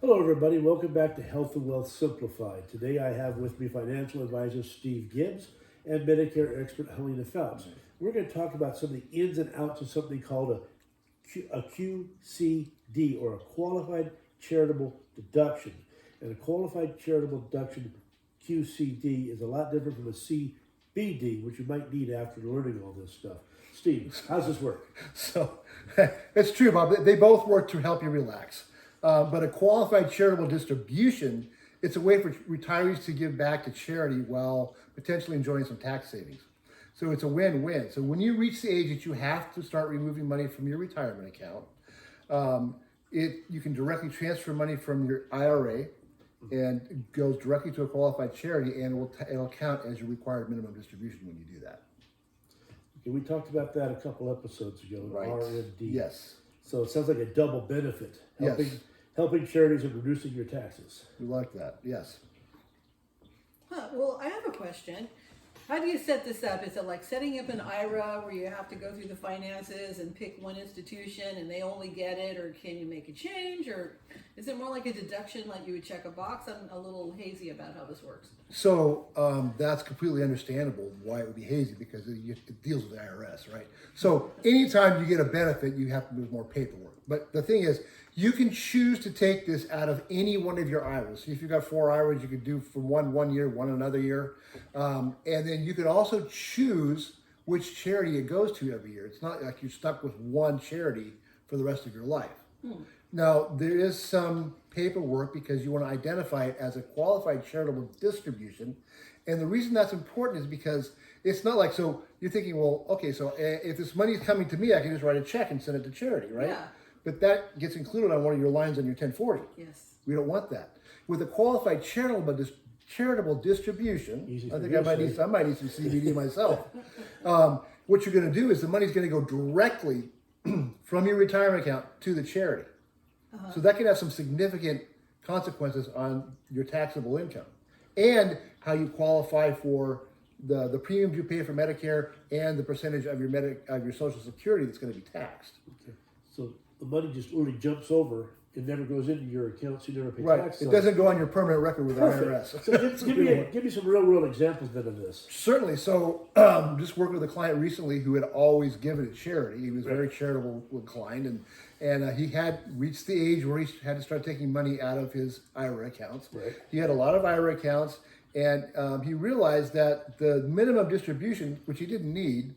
Hello, everybody. Welcome back to Health and Wealth Simplified. Today, I have with me financial advisor Steve Gibbs and Medicare expert Helena Phelps. We're going to talk about some of the ins and outs of something called a QCD, or a Qualified Charitable Deduction. And a Qualified Charitable Deduction, QCD, is a lot different from a CBD, which you might need after learning all this stuff. Steve, how's this work? So it's true, Bob. They both work to help you relax. But a qualified charitable distribution, it's a way for retirees to give back to charity while potentially enjoying some tax savings. So it's a win-win. So when you reach the age that you have to start removing money from your retirement account, you can directly transfer money from your IRA, and it goes directly to a qualified charity, and it'll count as your required minimum distribution when you do that. Okay, we talked about that a couple episodes ago, Right. RMD. Yes. So it sounds like a double benefit, Yes. helping charities and reducing your taxes. We like that. Yes. Well, I have a question. How do you set this up? Is it like setting up an IRA where you have to go through the finances and pick one institution and they only get it, or can you make a change, or is it more like a deduction like you would check a box? I'm a little hazy about how this works. So that's completely understandable why it would be hazy, because it deals with the IRS, right? So anytime you get a benefit, you have to do more paperwork. But the thing is, you can choose to take this out of any one of your IRAs. So if you've got 4 IRAs, you could do from one year, one another year. And then you could also choose which charity it goes to every year. It's not like you're stuck with one charity for the rest of your life. Now, there is some paperwork because you want to identify it as a qualified charitable distribution. And the reason that's important is because it's not like, so you're thinking, well, okay, so if this money is coming to me, I can just write a check and send it to charity, right? Yeah. But that gets included on one of your lines on your 1040. Yes. We don't want that. With a qualified charitable distribution, Easy I for think you I to might need some CBD myself. What you're going to do is the money's going to go directly from your retirement account to the charity. So that can have some significant consequences on your taxable income and how you qualify for the premiums you pay for Medicare and the percentage of your Social Security that's going to be taxed. Okay. So the money just literally jumps over. It never goes into your account, so you never pay Right. tax It on it. doesn't go on your permanent record with the IRS. So give me some real world examples then of this. Certainly. So just worked with a client recently who had always given to charity. He was very charitable inclined, and he had reached the age where he had to start taking money out of his IRA accounts. Right. He had a lot of IRA accounts, and he realized that the minimum distribution, which he didn't need,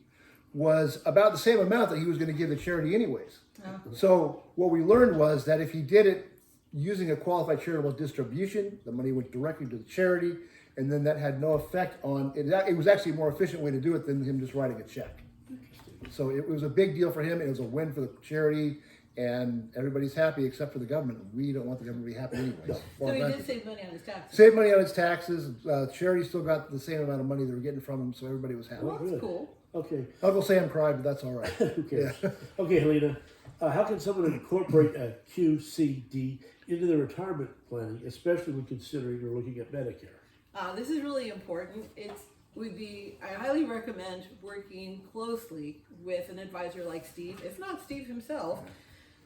was about the same amount that he was going to give the charity anyways. So what we learned was that if he did it using a qualified charitable distribution, the money went directly to the charity, and then that had no effect on it. It was actually a more efficient way to do it than him just writing a check. So it was a big deal for him. It was a win for the charity, and everybody's happy except for the government. We don't want the government to be happy anyways. So he did save money on his taxes. Save money on his taxes. Charity still got the same amount of money they were getting from him, so everybody was happy. Well, that's Good. cool. Okay. Uncle Sam cried, but that's all right. Who cares? Yeah. Okay, Helena. How can someone incorporate a QCD into their retirement planning, especially when considering or looking at Medicare? This is really important. I highly recommend working closely with an advisor like Steve, if not Steve himself,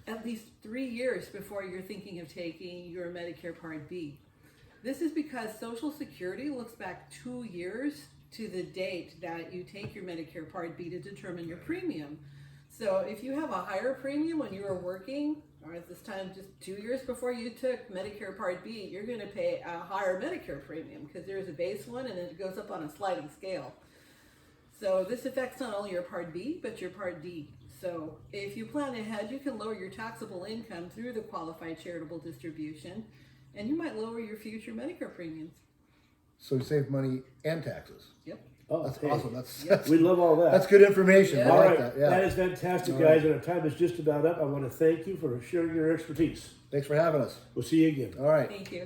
at least 3 years before you're thinking of taking your Medicare Part B. This is because Social Security looks back 2 years to the date that you take your Medicare Part B to determine your premium. So if you have a higher premium when you were working, or at this time just 2 years before you took Medicare Part B, you're going to pay a higher Medicare premium because there's a base one and it goes up on a sliding scale. So this affects not only your Part B, but your Part D. So if you plan ahead, you can lower your taxable income through the qualified charitable distribution, and you might lower your future Medicare premiums. So you save money and taxes. Yep. Oh, That's hey, awesome. That's we love all that. that's good information. Yeah. I All like right, that. Yeah. that is fantastic, All guys, and our time is just about up. I want to thank you for sharing your expertise. Thanks for having us. We'll see you again. All right. Thank you.